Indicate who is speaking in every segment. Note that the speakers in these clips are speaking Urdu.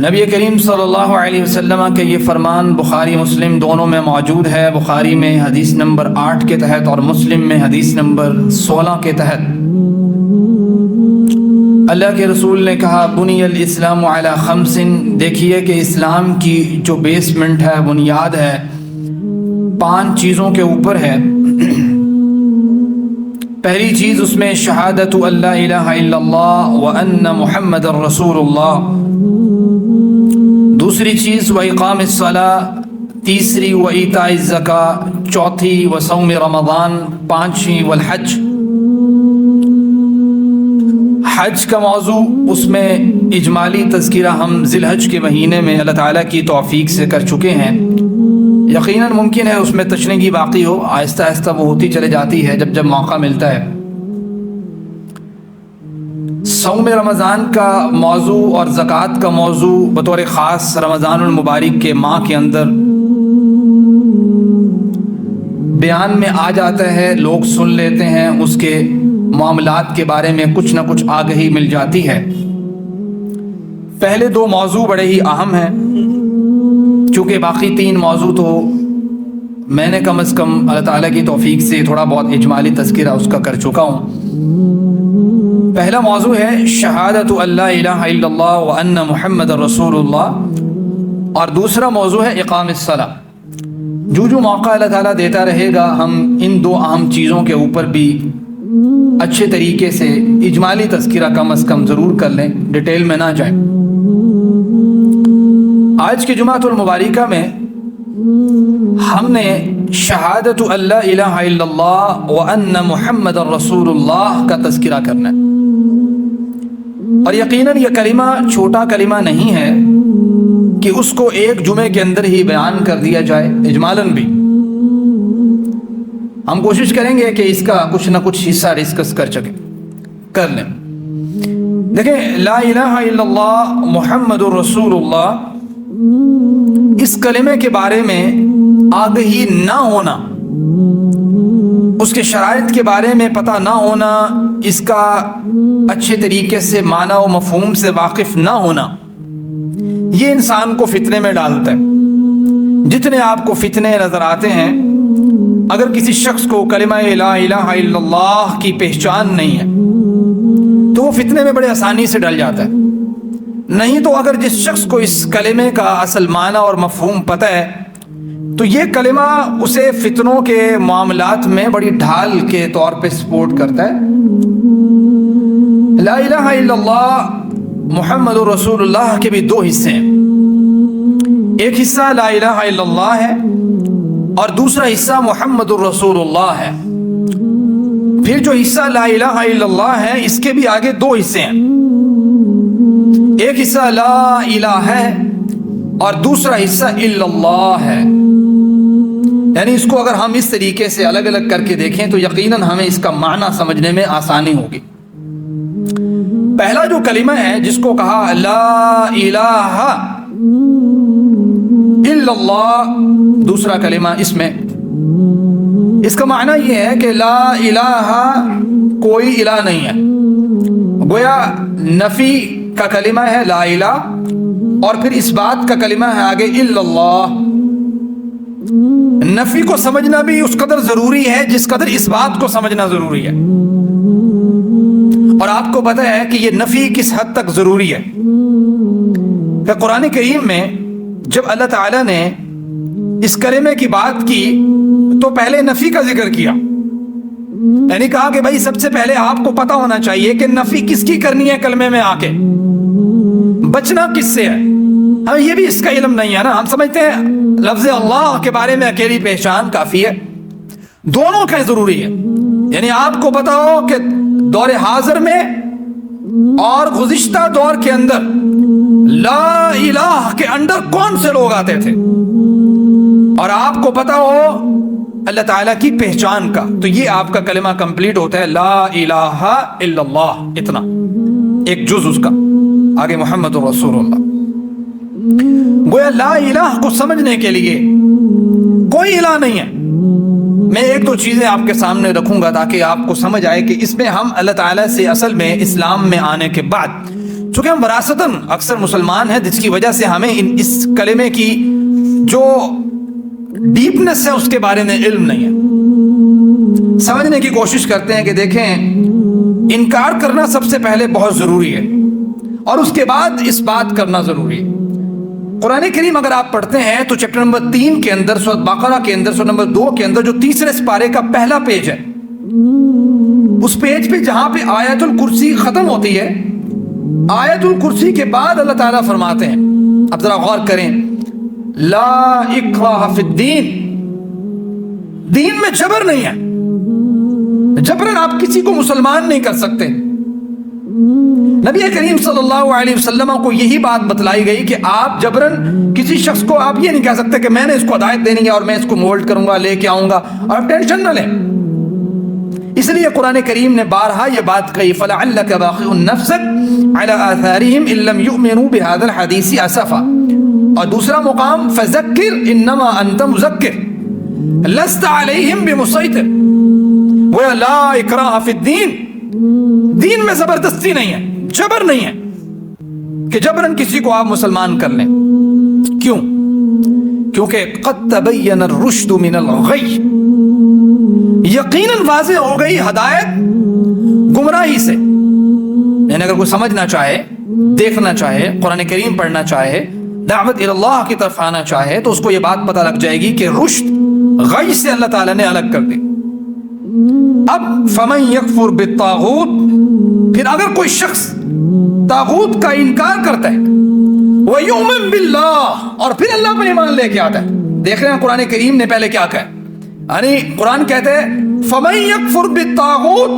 Speaker 1: نبی کریم صلی اللہ علیہ وسلم کے یہ فرمان بخاری مسلم دونوں میں موجود ہے۔ بخاری میں حدیث نمبر 8 کے تحت اور مسلم میں حدیث نمبر 16 کے تحت اللہ کے رسول نے کہا بنی الاسلام علی خمس، دیکھیے کہ اسلام کی جو بیسمنٹ ہے، بنیاد ہے، 5 چیزوں کے اوپر ہے۔ پہلی چیز اس میں شہادت اللہ الہ الا اللہ وان محمد الرسول اللہ، دوسری چیز واقام الصلاۃ، تیسری وایتاء الزکاۃ، چوتھی وصوم رمضان، پانچویں والحج۔ حج کا موضوع اس میں اجمالی تذکرہ ہم ذی الحج کے مہینے میں اللہ تعالیٰ کی توفیق سے کر چکے ہیں۔ یقیناً ممکن ہے اس میں تشنیگی باقی ہو، آہستہ آہستہ وہ ہوتی چلے جاتی ہے جب موقع ملتا ہے۔ صوم رمضان کا موضوع اور زکوٰۃ کا موضوع بطور خاص رمضان المبارک کے ماہ کے اندر بیان میں آ جاتا ہے، لوگ سن لیتے ہیں، اس کے معاملات کے بارے میں کچھ نہ کچھ آگہی مل جاتی ہے۔ پہلے 2 موضوع بڑے ہی اہم ہیں، چونکہ باقی 3 موضوع تو میں نے کم از کم اللہ تعالیٰ کی توفیق سے تھوڑا بہت اجمالی تذکرہ اس کا کر چکا ہوں۔ پہلا موضوع ہے شہادت اللہ الہ الا اللہ وان محمد الرسول اللہ، اور دوسرا موضوع ہے اقام الصلاۃ۔ جو موقع اللہ تعالیٰ دیتا رہے گا ہم ان 2 اہم چیزوں کے اوپر بھی اچھے طریقے سے اجمالی تذکرہ کم از کم ضرور کر لیں، ڈیٹیل میں نہ جائیں۔ آج کی جمعۃ المبارکہ میں ہم نے شہادت اللہ الہ الا اللہ وان محمد الرسول اللہ کا تذکرہ کرنا ہے، اور یقیناً یہ کلمہ چھوٹا کلمہ نہیں ہے کہ اس کو ایک جمعے کے اندر ہی بیان کر دیا جائے۔ اجمالاً بھی ہم کوشش کریں گے کہ اس کا کچھ نہ کچھ حصہ ڈسکس کر لیں۔ دیکھیں، لا الہ الا اللہ محمد الرسول اللہ، اس کلمے کے بارے میں آگہی نہ ہونا، اس کے شرائط کے بارے میں پتہ نہ ہونا، اس کا اچھے طریقے سے معنی و مفہوم سے واقف نہ ہونا، یہ انسان کو فتنے میں ڈالتا ہے۔ جتنے آپ کو فتنے نظر آتے ہیں، اگر کسی شخص کو کلمہ لا الہ الا اللہ کی پہچان نہیں ہے تو وہ فتنے میں بڑے آسانی سے ڈل جاتا ہے۔ نہیں تو اگر جس شخص کو اس کلمے کا اصل معنی اور مفہوم پتہ ہے تو یہ کلمہ اسے فتنوں کے معاملات میں بڑی ڈھال کے طور پہ سپورٹ کرتا ہے۔ لا الہ الا اللہ محمد رسول اللہ کے بھی 2 حصے ہیں، ایک حصہ لا الہ الا اللہ ہے اور دوسرا حصہ محمد الرسول اللہ ہے۔ پھر جو حصہ لا الہ الا اللہ ہے اس کے بھی آگے 2 حصے ہیں، ایک حصہ لا الہ ہے اور دوسرا حصہ الا اللہ ہے۔ یعنی اس کو اگر ہم اس طریقے سے الگ الگ کر کے دیکھیں تو یقیناً ہمیں اس کا معنی سمجھنے میں آسانی ہوگی۔ پہلا جو کلمہ ہے جس کو کہا لا الہ الا اللہ، دوسرا کلمہ اس کا معنی یہ ہے کہ لا الہ، کوئی الہ نہیں ہے۔ گویا نفی کا کلمہ ہے لا الہ، اور پھر اس بات کا کلمہ ہے آگے الا اللہ۔ نفی کو سمجھنا بھی اس قدر ضروری ہے جس قدر اس بات کو سمجھنا ضروری ہے، اور آپ کو پتہ ہے کہ یہ نفی کس حد تک ضروری ہے کہ قرآن کریم میں جب اللہ تعالیٰ نے اس کلمے کی بات کی تو پہلے نفی کا ذکر کیا، یعنی کہا کہ بھائی سب سے پہلے آپ کو پتہ ہونا چاہیے کہ نفی کس کی کرنی ہے، کلمے میں آ کے بچنا کس سے ہے۔ ہمیں یہ بھی اس کا علم نہیں ہے نا، ہم سمجھتے ہیں لفظ اللہ کے بارے میں اکیلی پہچان کافی ہے، دونوں کا ضروری ہے۔ یعنی آپ کو پتہ ہو کہ دور حاضر میں اور گزشتہ دور کے اندر لا الہ کے اندر کون سے لوگ آتے تھے، اور آپ کو پتہ ہو اللہ تعالیٰ کی پہچان کا، تو یہ آپ کا کلمہ کمپلیٹ ہوتا ہے لا الہ الا اللہ، اتنا ایک جز اس کا، آگے محمد رسول اللہ۔ گویا لا الہ کو سمجھنے کے لیے کوئی الہ نہیں ہے۔ میں 1-2 چیزیں آپ کے سامنے رکھوں گا تاکہ آپ کو سمجھ آئے کہ اس میں ہم اللہ تعالیٰ سے اصل میں اسلام میں آنے کے بعد چونکہ ہم وراثتاً اکثر مسلمان ہیں، جس کی وجہ سے ہمیں اس کلمے کی جو ڈیپنس ہے اس کے بارے میں علم نہیں ہے. سمجھنے کی کوشش کرتے ہیں کہ دیکھیں انکار کرنا سب سے پہلے بہت ضروری ہے اور اس کے بعد اس بات کرنا ضروری ہے. قرآن کریم اگر آپ پڑھتے ہیں تو چیپٹر نمبر 3 کے اندر سورۃ بقرہ کے اندر سورۃ نمبر 2 کے اندر جو تیسرے سپارے کا پہلا پیج ہے، اس پیج پہ جہاں پہ آیت الکرسی ختم ہوتی ہے، آیت الکرسی کے بعد اللہ تعالیٰ فرماتے ہیں، اب ذرا غور کریں، لا اکراہ فی الدین، دین میں جبر نہیں ہے، جبرن آپ کسی کو مسلمان نہیں کر سکتے. نبی کریم صلی اللہ علیہ وسلم کو یہی بات بتلائی گئی کہ آپ جبرن کسی شخص کو آپ یہ نہیں کہہ سکتے کہ میں نے اس کو ہدایت دینی ہے اور میں اس کو مولڈ کروں گا، لے کے آؤں گا، اور آپ ٹینشن نہ لیں. اس لیے قرآن کریم نے بارہا یہ بات کہی فَلَعَلَّكَ بَاخِعٌ نَفْسَكَ عَلَىٰ آثَارِهِمْ إِن لَّمْ يُؤْمِنُوا بِهَٰذَا الْحَدِيثِ أَسَفًا. اور دوسرا مقام فَذَكِّرْ إِنَّمَا أَنتَ مُذَكِّرٌ لَّسْتَ عَلَيْهِمْ بِمُسَيْطِرٍ وَلَا إِكْرَاهَ فِي الدِّينِ. دین میں زبردستی نہیں ہے، جبر نہیں ہے کہ جبرن کسی کو آپ مسلمان کر لیں. کیوں؟ کیونکہ قد تبین الرشد من الغی، یقیناً واضح ہو گئی ہدایت گمراہی سے. یعنی اگر کوئی سمجھنا چاہے، دیکھنا چاہے، قرآن کریم پڑھنا چاہے، دعوت اللہ کی طرف آنا چاہے تو اس کو یہ بات پتہ لگ جائے گی کہ رشد غی سے اللہ تعالیٰ نے الگ کر دی. اب فمن یکفر بالطاغوت، پھر اگر کوئی شخص طاغوت کا انکار کرتا ہے، ویؤمن باللہ، اور پھر اللہ پر ایمان لے کے آتا ہے. دیکھ رہے ہیں قرآن کریم نے پہلے کیا کہا، یعنی قرآن کہتے ہیں فمن یکفر بالطاغوت،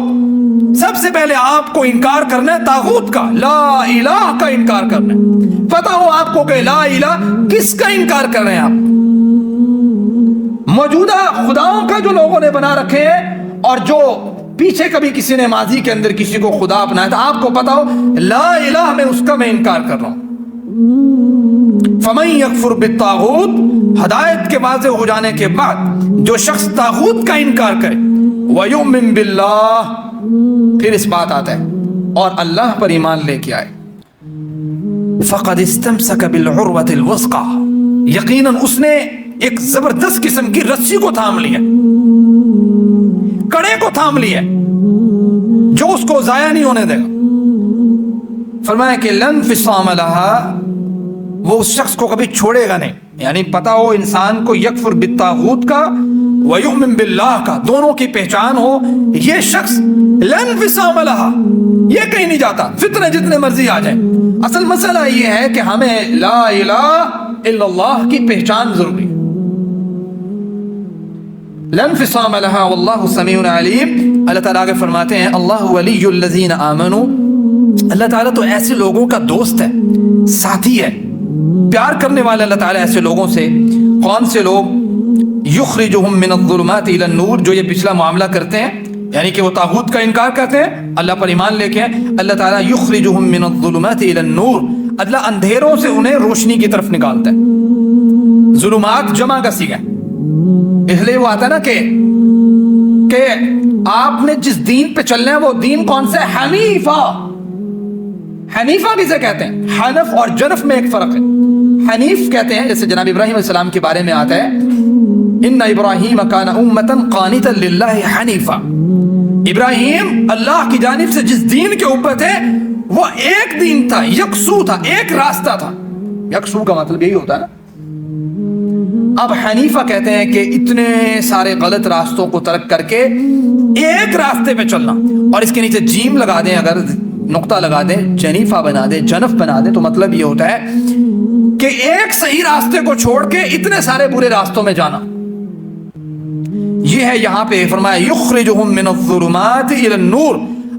Speaker 1: سب سے پہلے آپ کو انکار کرنا ہے طاغوت کا، لا الہ کا انکار کرنا ہے. پتا ہو آپ کو کہ لا الہ کس کا انکار کر رہے ہیں آپ؟ موجودہ خداؤں کا جو لوگوں نے بنا رکھے ہیں، اور جو پیچھے کبھی کسی نے ماضی کے اندر کسی کو خدا اپنایا تھا، آپ کو پتا ہو لا الہ میں اس کا میں انکار کر رہا ہوں. فمن یکفر بالطاغوت، ہدایت کے واضح ہو جانے کے بعد جو شخص طاغوت کا انکار کرے، ویؤمن باللہ، پھر اس بات آتا ہے اور اللہ پر ایمان لے کے آئے، فقد استمسک بالعروۃ الوثقی، یقیناً اس نے ایک زبردست قسم کی رسی کو تھام لیا، کڑے کو تھام لیا جو اس کو ضائع نہیں ہونے دے گا. فرمایا کہ لن انفصام لہا، وہ اس شخص کو کبھی چھوڑے گا نہیں. یعنی پتا ہو انسان کو یکفر بالطاغوت کا ویؤمن باللہ کا، دونوں کی پہچان ہو، یہ شخص لن انفصام لہا، یہ کہیں نہیں جاتا فتنے جتنے مرضی آ جائیں. اصل مسئلہ یہ ہے کہ ہمیں لا الہ الا اللہ کی پہچان ضروری ہے. لن انفصام لہا واللہ سمیع علیم. اللہ تعالیٰ آگے فرماتے ہیں اللہ ولی الذین آمنوا، اللہ تعالیٰ تو ایسے لوگوں کا دوست ہے، ساتھی ہے، پیار کرنے والے اللہ تعالیٰ ایسے لوگوں سے. کون سے لوگ؟ یخرجہم من الظلمات الی النور، جو یہ پچھلا معاملہ کرتے ہیں، یعنی کہ وہ طاغوت کا انکار کرتے ہیں، اللہ پر ایمان لے کے اللہ تعالیٰ یخرجہم من الظلمات الی النور، اللہ اندھیروں سے انہیں روشنی کی طرف نکالتا ہے. ظلمات جمع کا صیغہ، اس لیے وہ آتا ہے نا کہ آپ نے جس دین پہ چلنا ہے وہ دین کون سا ہے؟ حنیفہ. حنیفہ کسے کہتے ہیں؟ حنف اور جنف میں ایک فرق ہے. حنیف کہتے ہیں جیسے جناب ابراہیم علیہ السلام کے بارے میں آتا ہے ان ابراہیم کان امتا قانتا للہ حنیفا، ابراہیم اللہ کی جانب سے جس دین کے اوپر تھے وہ ایک دین تھا، یکسو تھا، ایک راستہ تھا. یکسو کا مطلب یہی ہوتا ہے نا. اب حنیفہ کہتے ہیں کہ اتنے سارے غلط راستوں کو ترک کر کے ایک راستے پہ چلنا، اور اس کے نیچے جیم لگا دیں، اگر نقطہ لگا دیں، جنیفہ بنا دیں، جنف بنا دیں، تو مطلب یہ ہوتا ہے کہ ایک صحیح راستے کو چھوڑ کے اتنے سارے برے راستوں میں جانا. یہ ہے یہاں پہ فرمایا یخرجہم من الظلمات الی النور،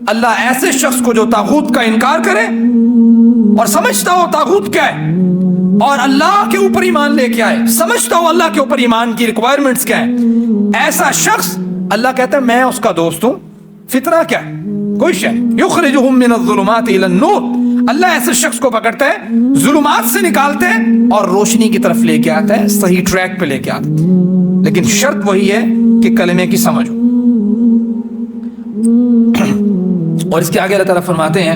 Speaker 1: اللہ ایسے شخص کو جو طاغوت کا انکار کرے اور سمجھتا ہو طاغوت کیا ہے اور اللہ کے اوپر ایمان لے کے آئے، سمجھتا ہو اللہ کے اوپر ایمان کی ریکوائرمنٹس کیا ہے، ایسا شخص اللہ کہتا ہے میں اس کا دوست ہوں. فتنہ کیا ہے؟ کوئی شے. یخرجہم من الظلمات الی النور، اللہ ایسے شخص کو پکڑتا ہے، ظلمات سے نکالتے ہیں اور روشنی کی طرف لے کے آتا ہے، صحیح ٹریک پہ لے کے آتا ہے. لیکن شرط وہی ہے کہ کلمے کی سمجھ ہو. اور اس کے آگے اللہ تعالیٰ فرماتے ہیں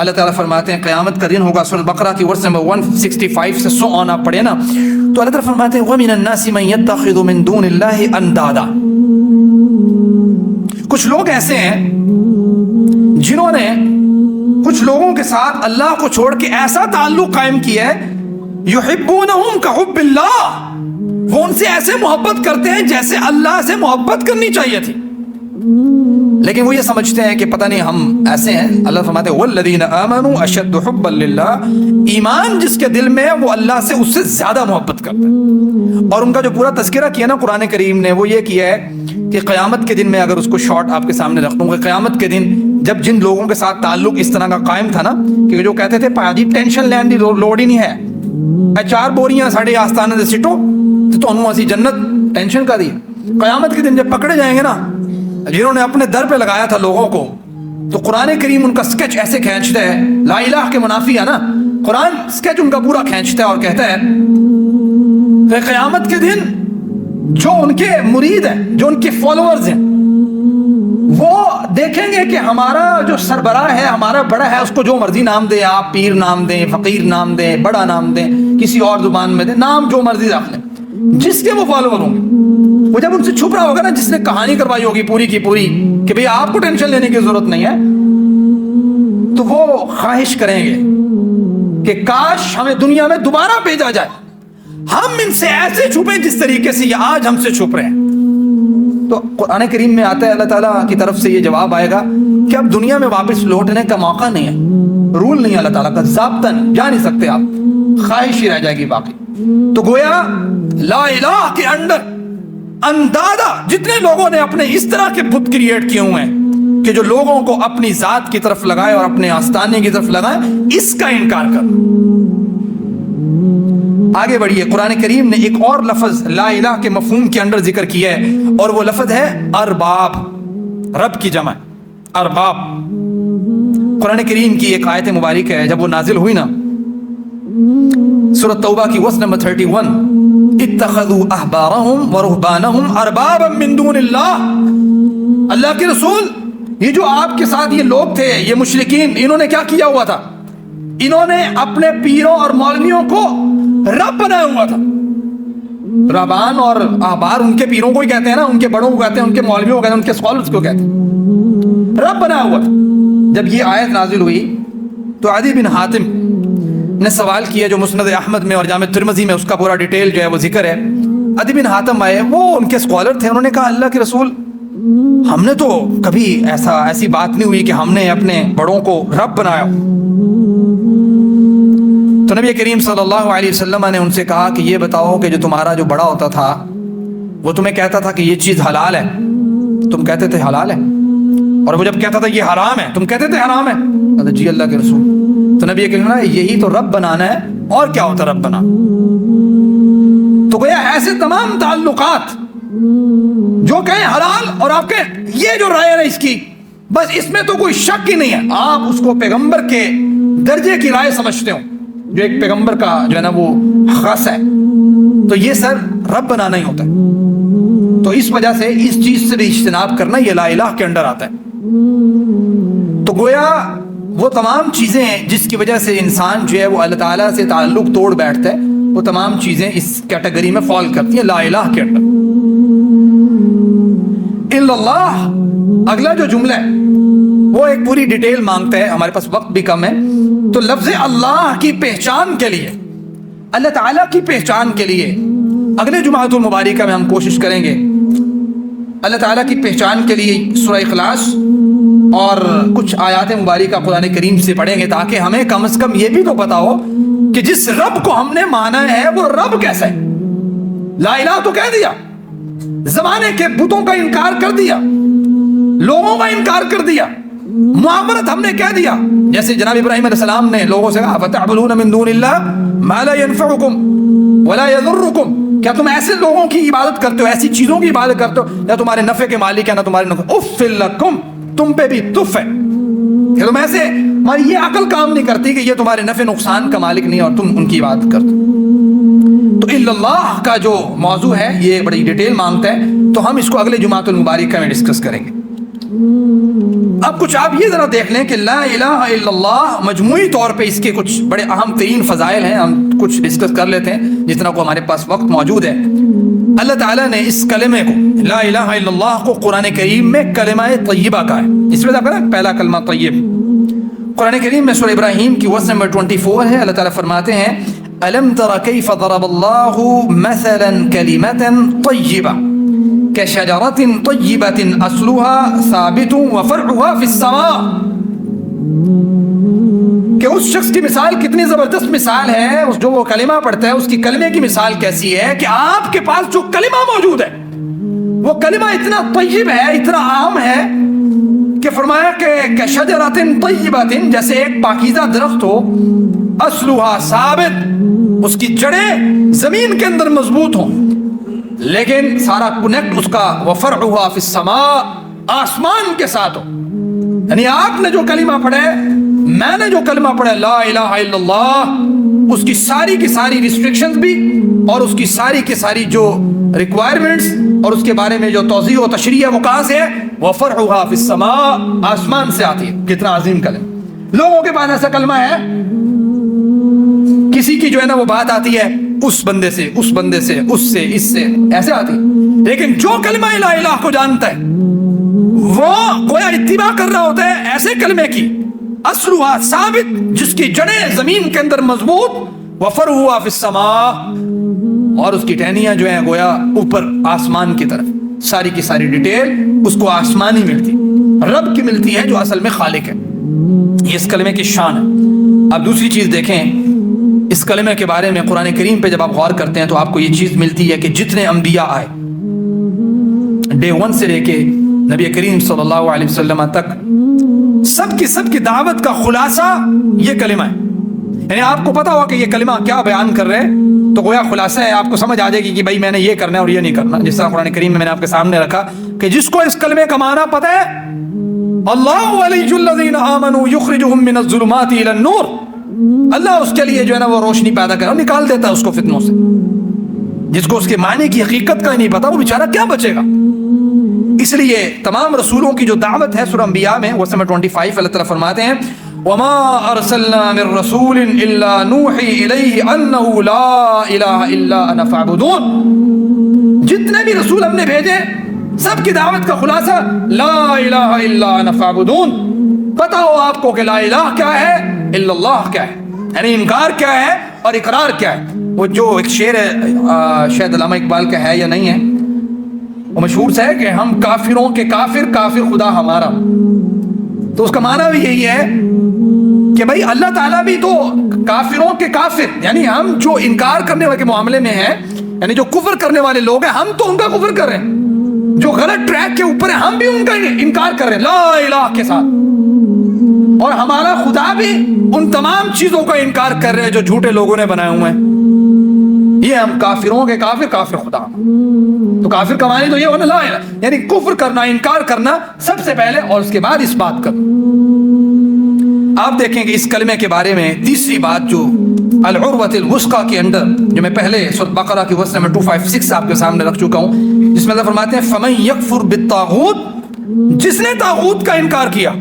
Speaker 1: اللہ تعالیٰ فرماتے ہیں قیامت کا دن ہوگا. سورۃ بقرہ کی ورس نمبر 165 سے سو آن آپ پڑھے نا, تو اللہ تعالیٰ فرماتے ہیں وَمِنَ النَّاسِ مَن يَتَّخِذُ مِن دُونِ اللَّهِ أَندَادًا. کچھ لوگ ایسے ہیں جنہوں نے کچھ لوگوں کے ساتھ اللہ کو چھوڑ کے ایسا تعلق قائم کیا ہے یحبونہم کحب اللہ, وہ ان سے ایسے محبت کرتے ہیں جیسے اللہ سے محبت کرنی چاہیے تھی, لیکن وہ یہ سمجھتے ہیں کہ پتہ نہیں ہم ایسے ہیں. اللہ فرماتے ہیں والذین آمنوا اشد حبا للہ, ایمان جس کے دل میں ہے وہ اللہ سے اس سے زیادہ محبت کرتا ہے. اور ان کا جو پورا تذکرہ کیا نا قرآن کریم نے, وہ یہ کیا ہے کہ قیامت کے دن میں, اگر اس کو شارٹ آپ کے سامنے رکھ دوں کہ قیامت کے دن جب جن لوگوں کے ساتھ تعلق اس طرح کا قائم تھا نا کہ جو کہتے تھے پاجی ٹینشن لین دی لوڑ ہی نہیں ہے, چار بوریاں ساڑھے آستانے دے سٹو تو انہوں اسی جنت ٹینشن کا دی. قیامت کے دن جب پکڑے جائیں گے نا جنہوں نے اپنے در پہ لگایا تھا لوگوں کو, تو قرآن کریم ان کا سکیچ ایسے کھینچتا ہے, لا الہ کے منافی ہے نا, قرآن سکیچ ان کا پورا کھینچتا ہے اور کہتا ہے کہ قیامت کے دن جو ان کے مرید ہیں, جو ان کے فالوورز ہیں, وہ دیکھیں گے کہ ہمارا جو سربراہ ہے, ہمارا بڑا ہے, اس کو جو مرضی نام دیں آپ, پیر نام دیں, فقیر نام دیں, بڑا نام دیں, کسی اور زبان میں دیں, نام جو مرضی رکھ لیں, جس کے وہ فالوور ہوں گے. وہ جب ان سے چھپ رہا ہوگا نا, جس نے کہانی کروائی ہوگی پوری کی پوری کہ بھئی آپ کو ٹینشن لینے کی ضرورت نہیں ہے, تو وہ خواہش کریں گے کہ کاش ہمیں دنیا میں دوبارہ بھیجا جائے, ہم ان سے ایسے چھپیں جس طریقے سے یہ آج ہم سے چھپ رہے ہیں. تو قرآن کریم میں آتا ہے, اللہ تعالیٰ کی طرف سے یہ جواب آئے گا کہ اب دنیا میں واپس لوٹنے کا موقع نہیں ہے, رول نہیں ہے اللہ تعالیٰ کا, ضابطہ نہیں, جا نہیں سکتے آپ, خواہش ہی رہ جائے گی باقی. تو گویا لا الہ کے اندر اندادہ جتنے لوگوں نے اپنے اس طرح کے بت کریٹ کیے ہوئے ہیں کہ جو لوگوں کو اپنی ذات کی طرف لگائے اور اپنے آستانے کی طرف لگائے, اس کا انکار کر. آگے بڑھیے, قرآن کریم نے ایک اور لفظ لا الہ کے مفہوم کے اندر ذکر کیا ہے, اور وہ لفظ ہے ارباب, رب کی جمع ارباب. قرآن کریم کی ایک آیت مبارک ہے, جب وہ نازل ہوئی نا سورۃ توبہ کی ورس نمبر 31, اتخذوا احبارهم ورهبانهم اربابا من دون اللہ. اللہ کے رسول, یہ جو آپ کے ساتھ یہ لوگ تھے, یہ مشرکین, انہوں نے کیا کیا ہوا تھا, انہوں نے اپنے پیروں اور مولویوں کو رب بنایا ہوا تھا. ربان اور احبار ان کے پیروں کو ہی کہتے ہیں نا, ان کے بڑوں کو کہتے ہیں, ان کے مولویوں کو کہتے ہیں, ان کے اسکالرز کو کہتے ہیں, رب بنایا ہوا تھا. جب یہ آیت نازل ہوئی تو عدی بن حاتم نے سوال کیا, جو مسند احمد میں اور جامع ترمذی میں اس کا پورا ڈیٹیل جو ہے وہ ذکر ہے. عدی بن حاتم آئے, وہ ان کے اسکالر تھے, انہوں نے کہا اللہ کے رسول ہم نے تو کبھی ایسی بات نہیں ہوئی کہ ہم نے اپنے بڑوں کو رب بنایا. تو نبی کریم صلی اللہ علیہ وسلم نے ان سے کہا کہ یہ بتاؤ کہ جو تمہارا جو بڑا ہوتا تھا وہ تمہیں کہتا تھا کہ یہ چیز حلال ہے, تم کہتے تھے حلال ہے, اور وہ جب کہتا تھا یہ حرام ہے تم کہتے تھے حرام ہے. کہتے جی اللہ کے رسول. تو نبی کریم نے یہی تو رب بنانا ہے, اور کیا ہوتا رب بنا. تو گویا ایسے تمام تعلقات جو کہیں حلال اور آپ کہیں یہ جو رائے ہے اس کی, بس اس میں تو کوئی شک ہی نہیں ہے, آپ اس کو پیغمبر کے درجے کی رائے سمجھتے ہو, جو ایک پیغمبر کا جو ہے نا وہ خاص ہے, تو یہ سر رب بنانا ہی ہوتا ہے. تو اس وجہ سے اس چیز سے بھی اجتناب کرنا یہ لا الہ کے اندر آتا ہے. تو گویا وہ تمام چیزیں جس کی وجہ سے انسان جو ہے وہ اللہ تعالیٰ سے تعلق توڑ بیٹھتا ہے, وہ تمام چیزیں اس کیٹیگری میں فال کرتی ہیں لا الہ کے اندر. الا اللہ اگلا جو جملہ ہے وہ ایک پوری ڈیٹیل مانگتا ہے, ہمارے پاس وقت بھی کم ہے. تو لفظ اللہ کی پہچان کے لیے, اللہ تعالیٰ کی پہچان کے لیے اگلے جمعۃ المبارکہ میں ہم کوشش کریں گے اللہ تعالیٰ کی پہچان کے لیے سورہ اخلاص اور کچھ آیات مبارکہ قرآن کریم سے پڑھیں گے, تاکہ ہمیں کم از کم یہ بھی تو پتا ہو کہ جس رب کو ہم نے مانا ہے وہ رب کیسا ہے. لا الہ تو کہہ دیا, زمانے کے بتوں کا انکار کر دیا, لوگوں کا انکار کر دیا, معاملت ہم نے کہہ دیا. جیسے جناب ابراہیم علیہ السلام نے لوگوں سے کہا فَتَعْبُدُونَ مِن دُونِ اللَّهِ مَا لَا يَنفَعُكُمْ وَلَا يَضُرُّكُمْ, کیا تم ایسے لوگوں کی عبادت کرتے ہو, ایسی چیزوں کی عبادت کرتے ہو نہ تمہارے نفع کے مالک ہے نہ تمہارے نفع. اُفٍّ لَكُمْ, تم پہ بھی تف ہے کہ تم ایسے, ہماری یہ عقل کام نہیں کرتی کہ یہ تمہارے نفع نقصان کا مالک نہیں اور تم ان کی عبادت کرتے. تو الا اللہ کا جو موضوع ہے یہ بڑی ڈیٹیل مانگتا ہے, تو ہم اس کو اگلے جمعۃ المبارکہ میں ڈسکس کریں گے. اب کچھ آپ یہ ذرا دیکھ لیں کہ لا الہ الا اللہ مجموعی طور پہ اس کے کچھ بڑے اہم ترین فضائل ہیں. ہم کچھ ڈسکس کر لیتے ہیں جتنا کو ہمارے پاس وقت موجود ہے. اللہ تعالیٰ نے اس کلمے کو لا الہ الا اللہ کو قرآن کریم میں کلمہ طیبہ کہا ہے. اس میں پہلا کلمہ طیب قرآن کریم میں سورہ ابراہیم کی ورس نمبر 24 ہے. اللہ تعالیٰ فرماتے ہیں الم تر کیف ضرب اللہ مثلا کلمۃ طیبہ کشجرۃ طیبۃ اصلها ثابت وفرعها فی السماء. کہ اس شخص کی مثال کتنی زبردست مثال ہے. جو وہ کلمہ پڑھتا ہے اس کی کلمے کی مثال کیسی ہے کہ آپ کے پاس جو کلمہ موجود ہے وہ کلمہ اتنا طیب ہے, اتنا عام ہے کہ فرمایا کہ شجرۃ طیبۃ, جیسے ایک پاکیزہ درخت ہو, اصلها ثابت, اس کی جڑیں زمین کے اندر مضبوط ہوں, لیکن سارا کنیکٹ اس کا وفرعها فی السماء, آسمان کے ساتھ ہو. یعنی آپ نے جو کلمہ پڑھے, میں نے جو کلمہ پڑھا لا الہ الا اللہ, اس کی ساری ریسٹرکشنز بھی اور اس کی ساری جو ریکوائرمنٹس اور اس کے بارے میں جو توضیح و تشریح ہے وہ کہاں سے ہے؟ وفرعها فی السماء, آسمان سے آتی ہے. کتنا عظیم کلمہ. لوگوں کے پاس ایسا کلمہ ہے, کسی کی جو ہے نا وہ بات آتی ہے اس بندے سے, اس بندے سے, اس سے, اس سے, ایسے آتی ہے. لیکن جو کلمہ لا الہ کو جانتا ہے وہ گویا اتباع کر رہا ہوتا ہے ایسے کلمے کی, اصلها ثابت, جس کی جڑیں زمین کے اندر مضبوط, وفرعها فی السماء, اور اس کی ٹہنیاں جو ہیں گویا اوپر آسمان کی طرف. ساری کی ساری ڈیٹیل اس کو آسمانی ملتی, رب کی ملتی ہے جو اصل میں خالق ہے. یہ اس کلمے کی شان ہے. اب دوسری چیز دیکھیں اس کلمے کے بارے میں, قرآن کریم پہ جب آپ غور کرتے ہیں تو آپ کو یہ چیز ملتی ہے کہ جتنے انبیاء آئے ڈے 1 سے لے کے نبی کریم صلی اللہ علیہ وسلم تک, سب کی دعوت کا خلاصہ یہ کلمہ ہے. یعنی آپ کو پتا ہوا کہ یہ کلمہ کیا بیان کر رہے ہیں تو گویا خلاصہ ہے, آپ کو سمجھ آ جائے گی کہ بھائی میں نے یہ کرنا ہے اور یہ نہیں کرنا. جس طرح قرآن کریم میں نے آپ کے سامنے رکھا کہ جس کو اس کلمے کا معنی پتا ہے, اللہ ولی الذین آمنوا یخرجہم من الظلمات الی النور, اللہ اس کے لیے جو ہے نا وہ روشنی پیدا کر نکال دیتا ہے اس کو فتنوں سے. جس کو اس کے معنی کی حقیقت کا نہیں پتا وہ بیچارہ کیا بچے گا. اس لیے تمام رسولوں کی جو دعوت ہے سورہ انبیاء میں ورس نمبر 25 اللہ تعالیٰ فرماتے ہیں وما ارسلنا من رسول الا نوحی الیہ انہ لا الہ الا انا فاعبدون. جتنے بھی رسول ہم نے بھیجے سب کی دعوت کا خلاصہ لا الہ الا انا فاعبدون. پتا ہو آپ کو کہ لا الہ کیا ہے, الا اللہ کیا ہے, یعنی انکار کیا ہے اور اقرار کیا ہے. وہ جو ایک شعر ہے شاید علامہ اقبال کا ہے یا نہیں ہے, وہ مشہور سے ہے کہ ہم کافروں کے کافر, کافر خدا ہمارا. تو اس کا معنی بھی یہی ہے کہ بھائی اللہ تعالیٰ بھی تو کافروں کے کافر, یعنی ہم جو انکار کرنے والے کے معاملے میں ہیں, یعنی جو کفر کرنے والے لوگ ہیں ہم تو ان کا کفر کر رہے ہیں, جو غلط ٹریک کے اوپر ہیں ہم بھی ان کا انکار کر رہے ہیں لا الہ کے ساتھ, اور ہمارا خدا بھی ان تمام چیزوں کا انکار کر رہے ہیں جو جھوٹے لوگوں نے بنائے ہوئے ہیں. یہ ہم کافروں کے کافر, کافر خدا. تو کافر کا معنی تو یہ ہونا لا الہ, یعنی کفر کرنا, انکار کرنا سب سے پہلے اور اس کے بعد اس بات کرنا. آپ دیکھیں کہ اس کلمے کے بارے میں تیسری بات جو العروۃ الوثقی کے اندر, جو میں پہلے سورۃ بقرہ کی ورس نمبر 256 آپ کے سامنے رکھ چکا ہوں, جس میں اللہ فرماتے ہیں فمن یکفر بالطاغوت, جس نے طاغوت کا انکار کیا,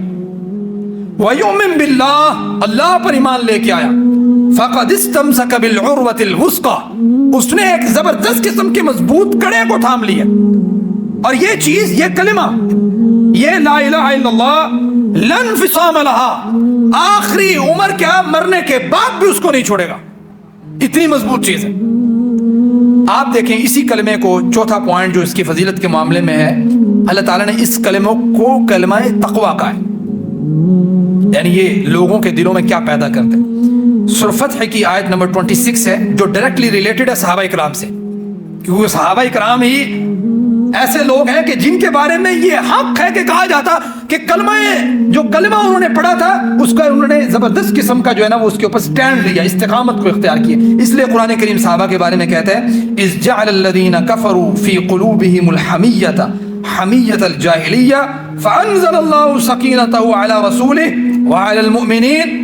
Speaker 1: ویؤمن باللہ, اللہ پر ایمان لے کے آیا, فقد استمسک بالعروۃ الوثقی, اس نے ایک زبردست قسم کے مضبوط کڑے کو تھام لیا. اور یہ چیز, یہ کلمہ, یہ لا الہ الا اللہ لا انفصام لها, آخری عمر کیا مرنے کے بعد بھی اس کو نہیں چھوڑے گا, اتنی مضبوط چیز ہے. آپ دیکھیں اسی کلمے کو, چوتھا پوائنٹ جو اس کی فضیلت کے معاملے میں ہے, اللہ تعالیٰ نے اس کلموں کو کلمہ تقویٰ کہا ہے. یعنی یہ لوگوں کے دلوں میں کیا پیدا کرتے ہیں. سورہ فتح کی آیت نمبر 26 ہے جو ڈائریکٹلی ریلیٹڈ ہے صحابہ اکرام سے, کیونکہ صحابہ اکرام ہی ایسے لوگ ہیں کہ جن کے بارے میں یہ حق ہے کہ کہا جاتا کہ جو کلمہ انہوں نے پڑھا تھا اس کا انہوں نے زبردست قسم کا جو ہے نا وہ اس کے اوپر سٹینڈ لیا, استقامت کو اختیار کیا. اس لیے قرآن کریم صحابہ کے بارے میں کہتا ہے اذ جعل الذین کفروا فی قلوبہم الحمیۃ حمیۃ الجاہلیہ فانزل اللہ سکینتہ علی رسولہ وعلی المؤمنین